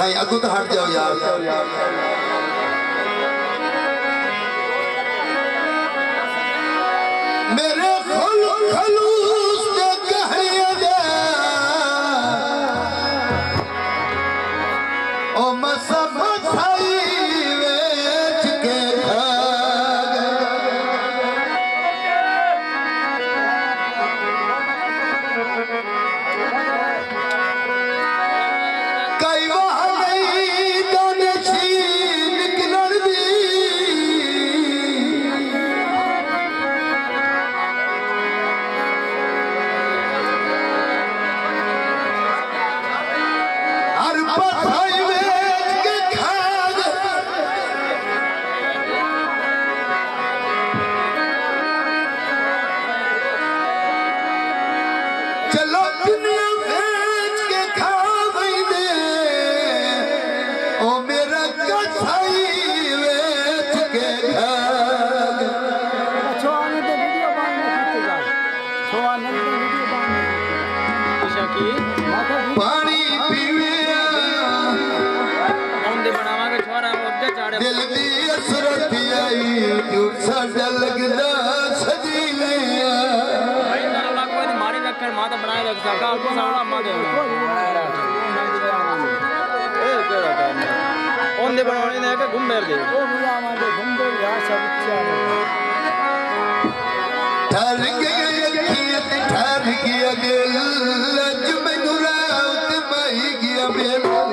साईं अगू तो हट जाओ यार। मेरे खलूस के कहरिया दे ओ मसब छाई वेच के खा कई वहाँ गई दानशी निकलर दी हर पथाई वेच के खाग चलो दुनिया वेच के खा गई दे ओ मेरा कसाई वेच के खाग छोआने दे वीडियो बनाने की जा छोआने दे वीडियो बनाने की की पानी पीवे औंदे बनावा के छोरा अगे चाड़े दिल दी असरत आई क्यों साडा लगदा सजीले भाई अल्लाह कोई मारी रखकर माता बनाए रख सका को सारा मादे ए केड़ा काम औंदे बनाने ने के घुंबेर दे ओ मिया मादे घुंबेर या सब ठहर गई अखियत ठहर गया दिल लज मैनू रात मही गया मेरा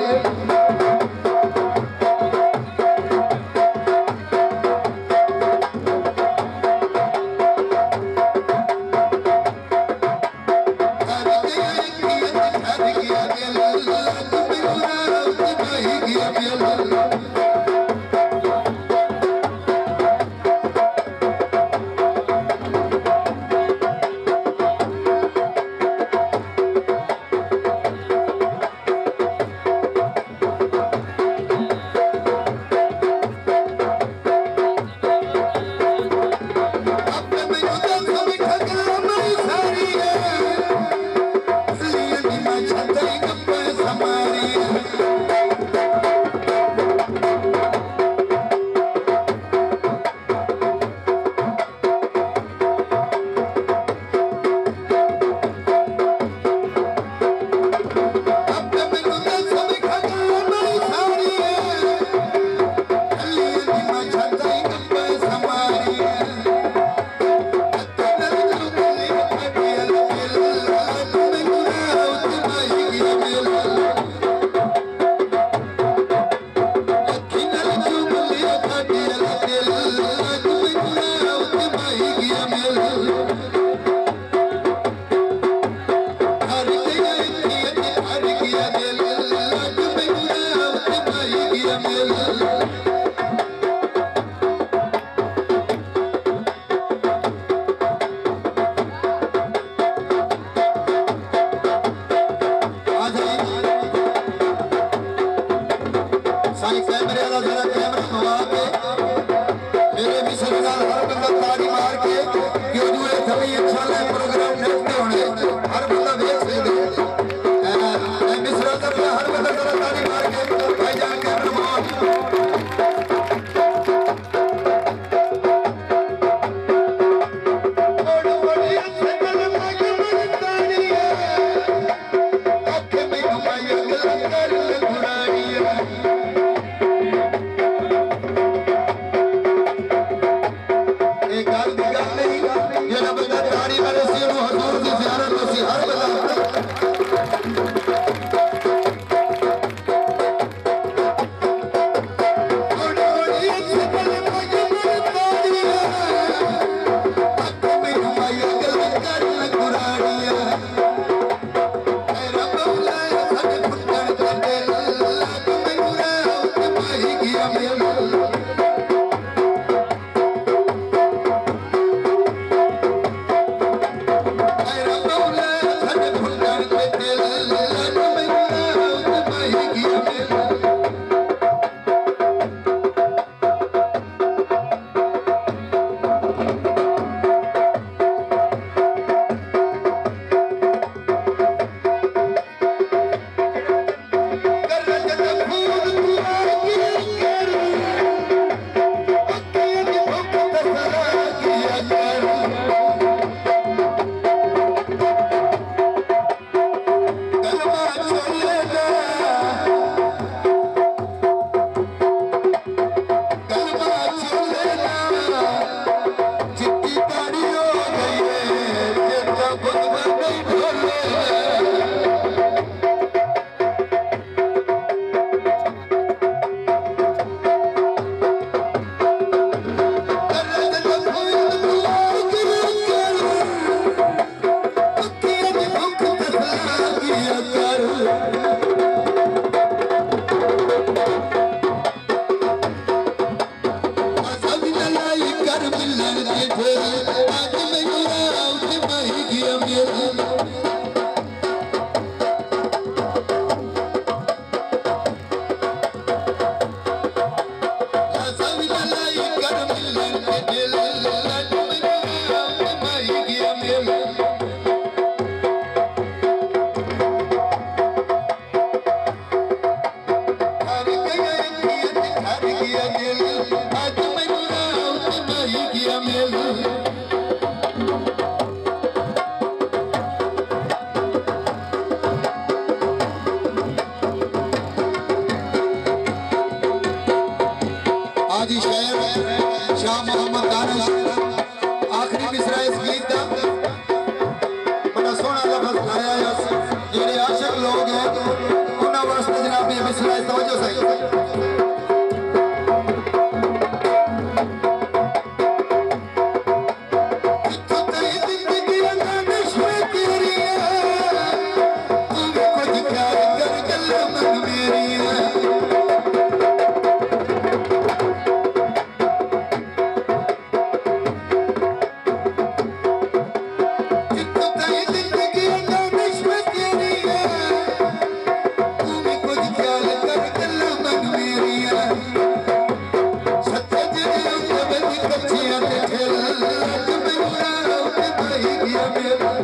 Yeah.